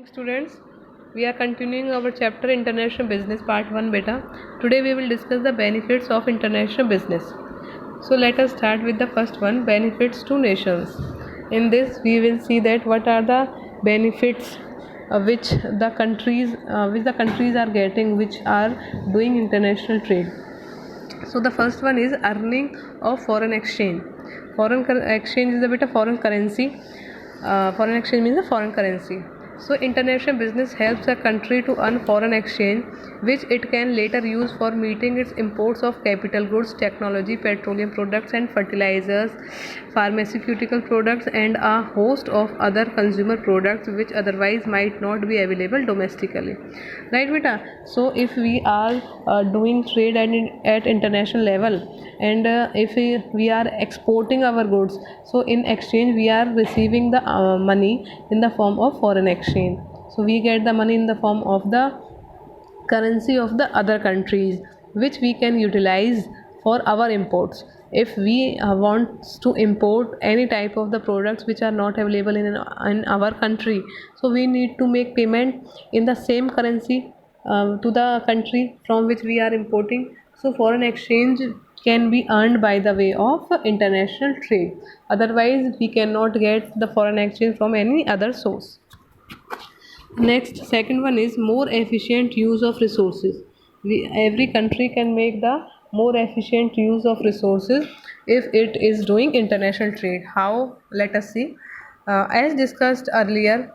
Students, we are continuing our chapter International Business Part 1 beta. Today we will discuss the benefits of international business. So let us start with the first one, benefits to nations. In this we will see that what are the benefits which the countries are getting which are doing international trade. So the first one is earning of foreign exchange. Exchange is a bit of foreign currency. Foreign exchange means a foreign currency. So international business helps a country to earn foreign exchange, which it can later use for meeting its imports of capital goods, technology, petroleum products and fertilizers, pharmaceutical products and a host of other consumer products which otherwise might not be available domestically. Right beta? So if we are doing trade at international level, and if we are exporting our goods, so in exchange we are receiving the money in the form of foreign exchange. So we get the money in the form of the currency of the other countries, which we can utilize for our imports. If we want to import any type of the products which are not available in our country, so we need to make payment in the same currency to the country from which we are importing. So foreign exchange can be earned by the way of international trade. Otherwise we cannot get the foreign exchange from any other source. Next, second one is more efficient use of resources. Every country can make the more efficient use of resources if it is doing international trade. How? Let us see. As discussed earlier,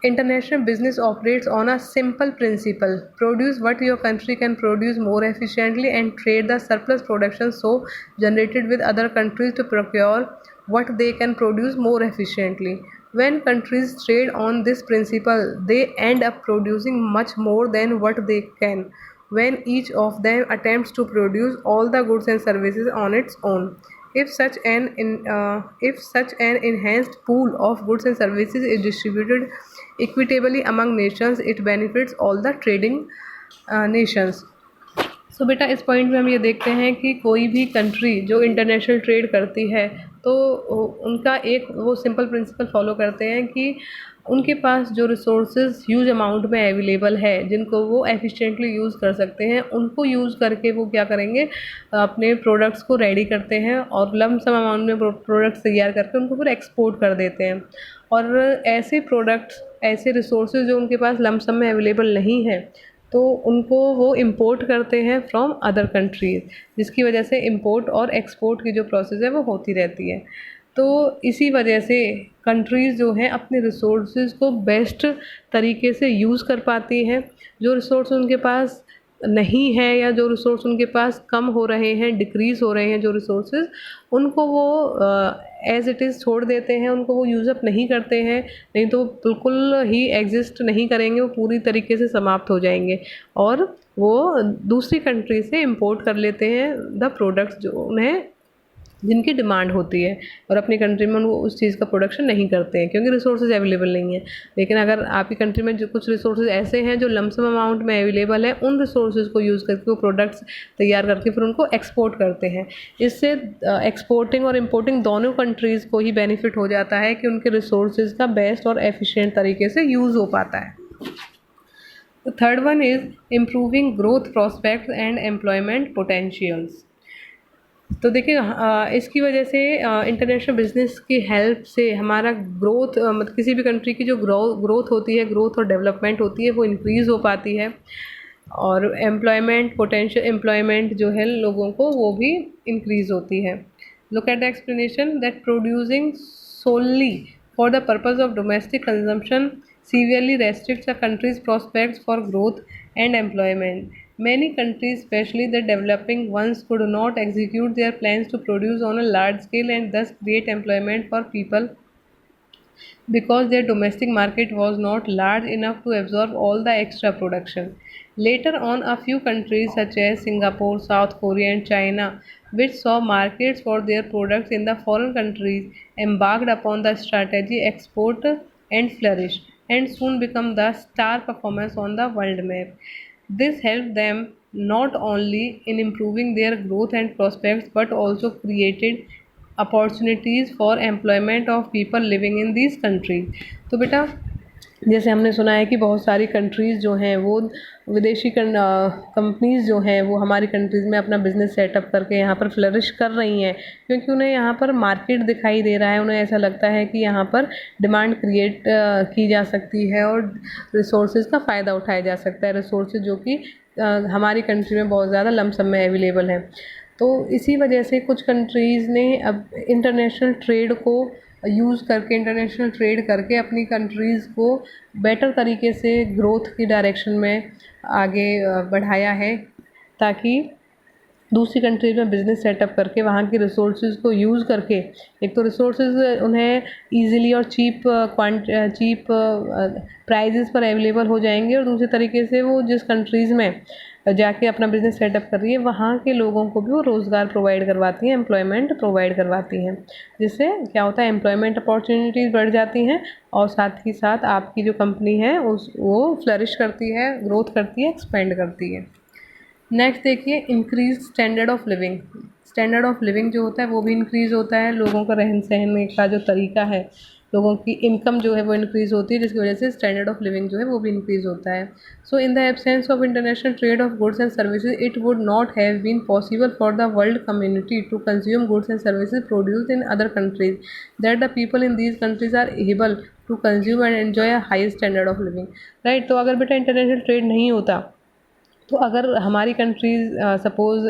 international business operates on a simple principle: produce what your country can produce more efficiently and trade the surplus production so generated with other countries to procure what they can produce more efficiently. When countries trade on this principle, they end up producing much more than what they can when each of them attempts to produce all the goods and services on its own. If such an enhanced pool of goods and services is distributed equitably among nations, it benefits all the trading nations. सो बेटा इस point में हम ये देखते हैं कि कोई भी कंट्री जो इंटरनेशनल ट्रेड करती है, तो उनका एक वो सिंपल प्रिंसिपल फॉलो करते हैं कि उनके पास जो रिसोर्सेज ह्यूज अमाउंट में अवेलेबल है, जिनको वो एफिशिएंटली यूज़ कर सकते हैं, उनको यूज़ करके वो क्या करेंगे, अपने प्रोडक्ट्स को रेडी करते हैं और लम सम अमाउंट में प्रोडक्ट्स तैयार करके उनको फिर एक्सपोर्ट कर देते हैं. और ऐसे प्रोडक्ट्स, ऐसे रिसोर्सेज जो उनके पास लम सम में अवेलेबल नहीं है, तो उनको वो इम्पोर्ट करते हैं फ्रॉम अदर कंट्रीज़, जिसकी वजह से इम्पोर्ट और एक्सपोर्ट की जो प्रोसेस है वो होती रहती है. तो इसी वजह से कंट्रीज़ जो हैं अपने रिसोर्सेज को बेस्ट तरीके से यूज़ कर पाती हैं. जो रिसोर्स उनके पास नहीं है या जो रिसोर्स उनके पास कम हो रहे हैं, डिक्रीज़ हो रहे हैं जो रिसोर्सेज, उनको वो एज़ इट इज़ छोड़ देते हैं, उनको वो यूज़ अप नहीं करते हैं, नहीं तो बिल्कुल ही एग्जिस्ट नहीं करेंगे, वो पूरी तरीके से समाप्त हो जाएंगे और वो दूसरी कंट्री से इंपोर्ट कर लेते हैं द प्रोडक्ट्स जो उन्हें जिनकी डिमांड होती है, और अपनी कंट्री में वो उस चीज़ का प्रोडक्शन नहीं करते हैं क्योंकि रिसोर्सेज अवेलेबल नहीं है. लेकिन अगर आपकी कंट्री में जो कुछ रिसोर्सेज ऐसे हैं जो लमसम अमाउंट में अवेलेबल है, उन रिसोर्सेज को यूज़ करके वो प्रोडक्ट्स तैयार करके फिर उनको एक्सपोर्ट करते हैं. इससे एक्सपोर्टिंग और इम्पोर्टिंग दोनों कंट्रीज़ को ही बेनिफिट हो जाता है कि उनके रिसोर्सेज का बेस्ट और एफिशिएंट तरीके से यूज़ हो पाता है. The third one is improving growth prospects and employment potentials. तो देखिए, इसकी वजह से इंटरनेशनल बिजनेस की हेल्प से हमारा ग्रोथ, मतलब किसी भी कंट्री की जो ग्रोथ होती है, ग्रोथ और डेवलपमेंट होती है, वो इंक्रीज़ हो पाती है. और एम्प्लॉयमेंट पोटेंशियल, एम्प्लॉयमेंट जो है लोगों को, वो भी इंक्रीज़ होती है. Look at the explanation that producing solely for the purpose of domestic consumption severely restricts a country's prospects for growth and employment. Many countries, especially the developing ones, could not execute their plans to produce on a large scale and thus create employment for people because their domestic market was not large enough to absorb all the extra production. Later on, a few countries such as Singapore, South Korea, and China, which saw markets for their products in the foreign countries, embarked upon the strategy export and flourish, and soon become the star performers on the world map. This helped them not only in improving their growth and prospects but also created opportunities for employment of people living in these countries. तो बेटा जैसे हमने सुना है कि बहुत सारी countries जो हैं वो विदेशी कंपनीज़ जो हैं वो हमारी कंट्रीज़ में अपना बिज़नेस सेटअप करके यहाँ पर फ्लरिश कर रही हैं, क्योंकि उन्हें यहाँ पर मार्केट दिखाई दे रहा है। उन्हें ऐसा लगता है कि यहाँ पर डिमांड क्रिएट की जा सकती है और रिसोर्सेज का फ़ायदा उठाया जा सकता है, रिसोर्सेज जो कि हमारी कंट्री में बहुत ज़्यादा लमसम में अवेलेबल है। तो इसी वजह से कुछ कंट्रीज़ ने अब इंटरनेशनल ट्रेड को यूज़ करके, इंटरनेशनल ट्रेड करके अपनी कंट्रीज़ को बेटर तरीके से ग्रोथ की डायरेक्शन में आगे बढ़ाया है, ताकि दूसरी कंट्रीज में बिज़नेस सेटअप करके वहाँ की रिसोर्सेज को यूज़ करके, एक तो रिसोर्सेज उन्हें ईज़िली और चीप प्राइजेस पर अवेलेबल हो जाएंगे, और दूसरे तरीके से वो जिस कंट्रीज़ में जाके अपना बिज़नेस सेटअप कर रही है वहाँ के लोगों को भी वो रोज़गार प्रोवाइड करवाती हैं, एम्प्लॉयमेंट प्रोवाइड करवाती हैं, जिससे क्या होता है, एम्प्लॉयमेंट अपॉर्चुनिटीज़ बढ़ जाती हैं और साथ ही साथ आपकी जो कंपनी है वो फ्लरिश करती है, ग्रोथ करती है, एक्सपेंड करती है। नेक्स्ट देखिए, increase standard of living. Standard of living जो होता है वो भी इंक्रीज़ होता है, लोगों का रहन सहन का जो तरीका है, लोगों की इनकम जो है वो इंक्रीज़ होती है, जिसकी वजह से स्टैंडर्ड ऑफ लिविंग जो है वो भी इंक्रीज़ होता है। So in the absence of international trade of goods and services it would not have been possible for the world community to consume goods and services produced in other countries that the people in these countries are able to consume and enjoy a high standard of living. Right, तो अगर बेटा international trade नहीं होता तो अगर हमारी countries suppose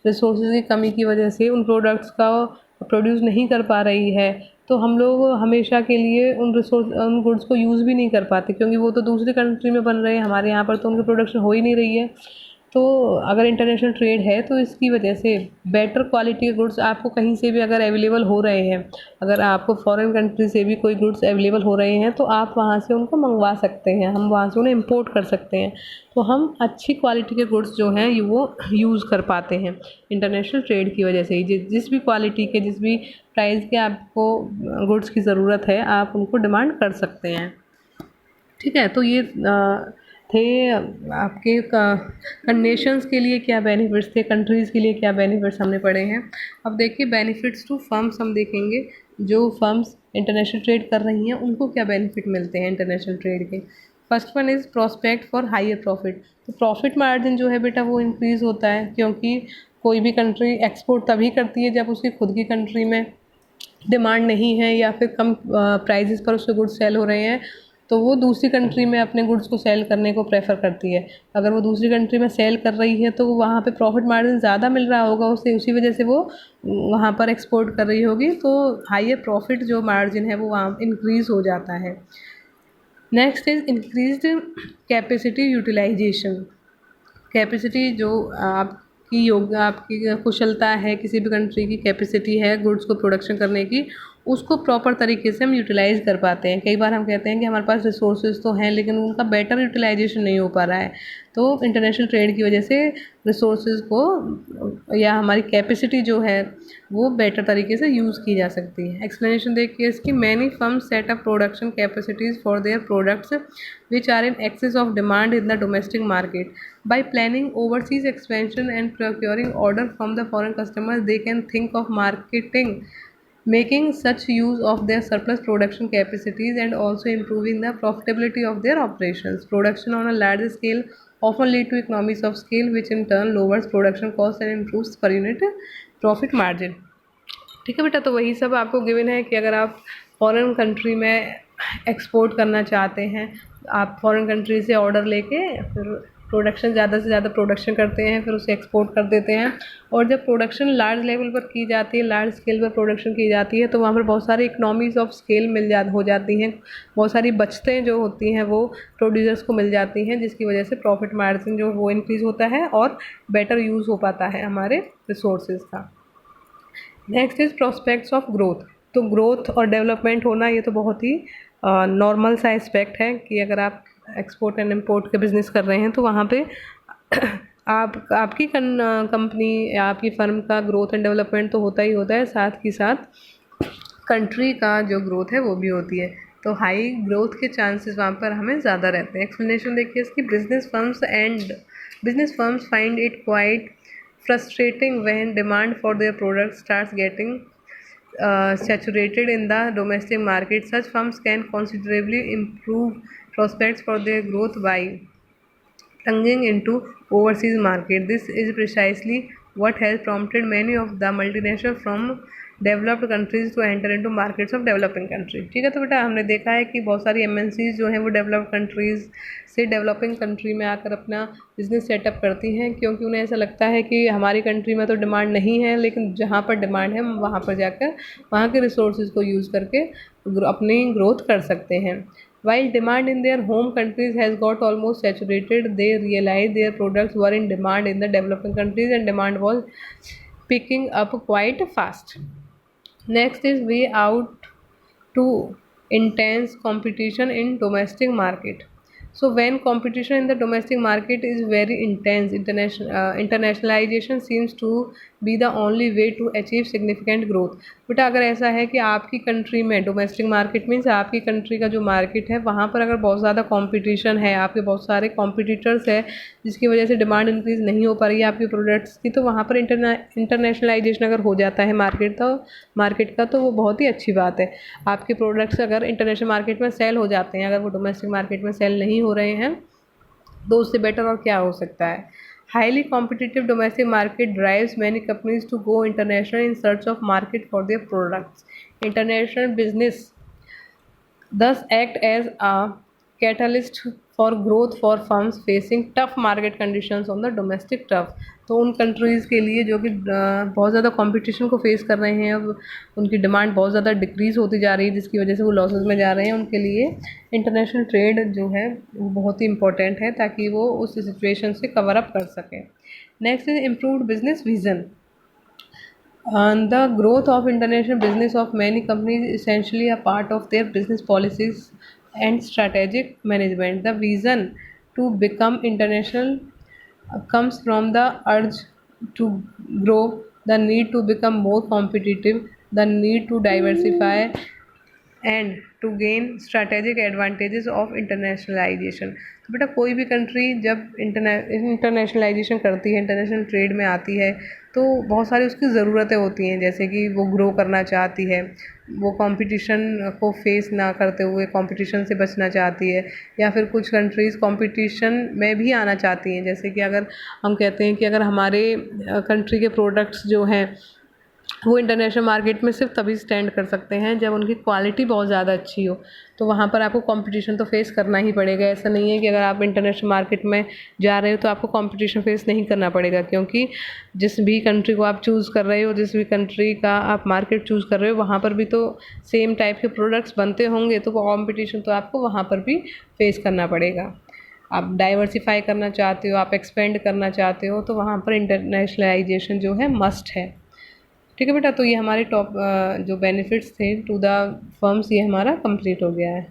resources की कमी की वजह से उन प्रोडक्ट्स का प्रोड्यूस नहीं कर पा रही है, तो हम लोग हमेशा के लिए उन गुड्स को यूज़ भी नहीं कर पाते, क्योंकि वो तो दूसरी कंट्री में बन रहे हैं, हमारे यहाँ पर तो उनकी प्रोडक्शन हो ही नहीं रही है। तो अगर इंटरनेशनल ट्रेड है तो इसकी वजह से बेटर क्वालिटी के गुड्स आपको कहीं से भी अगर अवेलेबल हो रहे हैं, अगर आपको फॉरेन कंट्री से भी कोई गुड्स अवेलेबल हो रहे हैं तो आप वहाँ से उनको मंगवा सकते हैं, हम वहाँ से उन्हें इंपोर्ट कर सकते हैं। तो हम अच्छी क्वालिटी के गुड्स जो हैं वो यूज़ कर पाते हैं इंटरनेशनल ट्रेड की वजह से ही। जिस भी क्वालिटी के, जिस भी प्राइस के आपको गुड्स की ज़रूरत है, आप उनको डिमांड कर सकते हैं। ठीक है, तो ये थे आपके नेशंस के लिए क्या बेनिफिट्स थे, कंट्रीज़ के लिए क्या बेनिफिट्स हमने पढ़े हैं। अब देखिए बेनिफिट्स टू फर्म्स हम देखेंगे, जो फर्म्स इंटरनेशनल ट्रेड कर रही हैं उनको क्या बेनिफिट मिलते हैं इंटरनेशनल ट्रेड के। First one is prospect for higher profit. तो प्रॉफिट मार्जिन जो है बेटा वो इंक्रीज़ होता है, क्योंकि कोई भी कंट्री एक्सपोर्ट तभी करती है जब उसकी खुद की कंट्री में डिमांड नहीं है या फिर कम प्राइजेस पर उसके गुड्स सेल हो रहे हैं, तो वो दूसरी कंट्री में अपने गुड्स को सेल करने को प्रेफर करती है। अगर वो दूसरी कंट्री में सेल कर रही है तो वहाँ पे प्रॉफिट मार्जिन ज़्यादा मिल रहा होगा उसे, उसी वजह से वो वहाँ पर एक्सपोर्ट कर रही होगी, तो हायर प्रॉफिट जो मार्जिन है वो वहाँ इंक्रीज़ हो जाता है। Next is increased capacity utilisation. Capacity जो आपकी कुशलता है, किसी भी कंट्री की कैपेसिटी है गुड्स को प्रोडक्शन करने की, उसको प्रॉपर तरीके से हम यूटिलाइज़ कर पाते हैं। कई बार हम कहते हैं कि हमारे पास रिसोर्सेज तो हैं लेकिन उनका बेटर यूटिलाइजेशन नहीं हो पा रहा है, तो इंटरनेशनल ट्रेड की वजह से रिसोर्सेज को या हमारी कैपेसिटी जो है वो बेटर तरीके से यूज़ की जा सकती है। एक्सप्लेनेशन देखिए इसकी, many firms set up production capacities for their products which are in excess of demand in the domestic market. By planning overseas expansion and procuring order from the foreign customers, they can think of making such use of their surplus production capacities and also improving the profitability of their operations. Production on a larger scale often lead to economies of scale, which in turn lowers production costs and improves per unit profit margin. ठीक है बेटा, तो वही सब आपको given है कि अगर आप फॉरेन कंट्री में एक्सपोर्ट करना चाहते हैं, आप फॉरेन कंट्री से ऑर्डर लेके फिर प्रोडक्शन ज़्यादा से ज़्यादा प्रोडक्शन करते हैं, फिर उसे एक्सपोर्ट कर देते हैं। और जब प्रोडक्शन लार्ज लेवल पर की जाती है, लार्ज स्केल पर प्रोडक्शन की जाती है, तो वहाँ पर बहुत सारी इकनॉमीज़ ऑफ स्केल हो जाती हैं, बहुत सारी बचतें जो होती हैं वो प्रोड्यूसर्स को मिल जाती हैं, जिसकी वजह से प्रॉफिट मार्जिन जो वो इंक्रीज़ होता है और बेटर यूज़ हो पाता है हमारे रिसोर्सेज का। Next is prospects of growth. तो ग्रोथ और डेवलपमेंट होना ये तो बहुत ही नॉर्मल सा एस्पेक्ट है कि अगर आप एक्सपोर्ट एंड इम्पोर्ट के बिज़नेस कर रहे हैं तो वहाँ पे आपकी कंपनी या आपकी फर्म का ग्रोथ एंड डेवलपमेंट तो होता ही होता है, साथ ही साथ कंट्री का जो ग्रोथ है वो भी होती है, तो हाई ग्रोथ के चांसेस वहाँ पर हमें ज़्यादा रहते हैं। एक्सप्लेनेशन देखिए इसकी, business firms find it quite frustrating when demand for their products starts getting saturated in the domestic market. Such firms can considerably improve prospects for their growth by plunging into overseas market. This is precisely what has prompted many of the multinational from developed countries to enter into markets of developing country. ठीक है, तो बेटा हमने देखा है कि बहुत सारी एमएनसीज जो हैं वो डेवलप्ड कंट्रीज़ से डेवलपिंग कंट्री में आकर अपना बिजनेस सेटअप करती हैं, क्योंकि उन्हें ऐसा लगता है कि हमारी कंट्री में तो डिमांड नहीं है, लेकिन जहाँ पर डिमांड है हम वहाँ पर जाकर वहाँ के रिसोर्सेज को यूज़ करके अपनी ग्रोथ कर सकते हैं। While demand in their home countries has got almost saturated, they realized their products were in demand in the developing countries and demand was picking up quite fast. Next is way out to intense competition in domestic market. So when competition in the domestic market is very intense, internationalization seems to be the only way to achieve significant growth. बेटा अगर ऐसा है कि आपकी country में domestic market means आपकी country का जो मार्केट है वहाँ पर अगर बहुत ज़्यादा कंपटीशन है, आपके बहुत सारे कॉम्पिटिटर्स है जिसकी वजह से डिमांड इंक्रीज़ नहीं हो पा रही है आपके प्रोडक्ट्स की, तो वहाँ पर इंटरनेशनलाइजेशन अगर हो जाता है मार्केट का तो वो बहुत ही अच्छी बात है। आपके प्रोडक्ट्स अगर इंटरनेशनल मार्केट में सेल हो जाते हैं, अगर वो डोमेस्टिक मार्केट में सेल नहीं हो रहे हैं तो उससे बेटर और क्या हो सकता है। Highly competitive domestic market drives many companies to go international in search of market for their products. International business thus act as a catalyst for growth for firms facing tough market conditions on the domestic turf। तो उन countries के लिए जो कि बहुत ज़्यादा competition को face कर रहे हैं, अब उनकी डिमांड बहुत ज़्यादा डिक्रीज़ होती जा रही है जिसकी वजह से वो लॉसेस में जा रहे हैं, उनके लिए इंटरनेशनल ट्रेड जो है वो बहुत ही इंपॉर्टेंट है ताकि वो उस सिचुएशन से कवर अप कर सकें। Next is improved business vision. The growth of international business of many companies is essentially a part of their business policies and strategic management. The vision to become international comes from the urge to grow, the need to become more competitive, the need to diversify and to gain strategic advantages of internationalisation. तो बेटा कोई भी country जब internationalisation करती है, international trade में आती है, तो बहुत सारी उसकी ज़रूरतें होती हैं, जैसे कि वो ग्रो करना चाहती है, वो कंपटीशन को फेस ना करते हुए कंपटीशन से बचना चाहती है, या फिर कुछ कंट्रीज़ कंपटीशन में भी आना चाहती हैं। जैसे कि अगर हम कहते हैं कि अगर हमारे कंट्री के प्रोडक्ट्स जो हैं वो इंटरनेशनल मार्केट में सिर्फ तभी स्टैंड कर सकते हैं जब उनकी क्वालिटी बहुत ज़्यादा अच्छी हो, तो वहाँ पर आपको कंपटीशन तो फेस करना ही पड़ेगा। ऐसा नहीं है कि अगर आप इंटरनेशनल मार्केट में जा रहे हो तो आपको कंपटीशन फेस नहीं करना पड़ेगा, क्योंकि जिस भी कंट्री को आप चूज़ कर रहे हो, जिस भी कंट्री का आप मार्केट चूज़ कर रहे हो, वहाँ पर भी तो सेम टाइप के प्रोडक्ट्स बनते होंगे, तो वो कॉम्पिटिशन तो आपको वहाँ पर भी फेस करना पड़ेगा। आप डाइवर्सिफाई करना चाहते हो, आप एक्सपेंड करना चाहते हो, तो वहाँ पर इंटरनेशनलाइजेशन जो है मस्ट है। ठीक है बेटा, तो ये हमारे टॉप जो बेनिफिट्स थे टू द फर्म्स ये हमारा कंप्लीट हो गया है।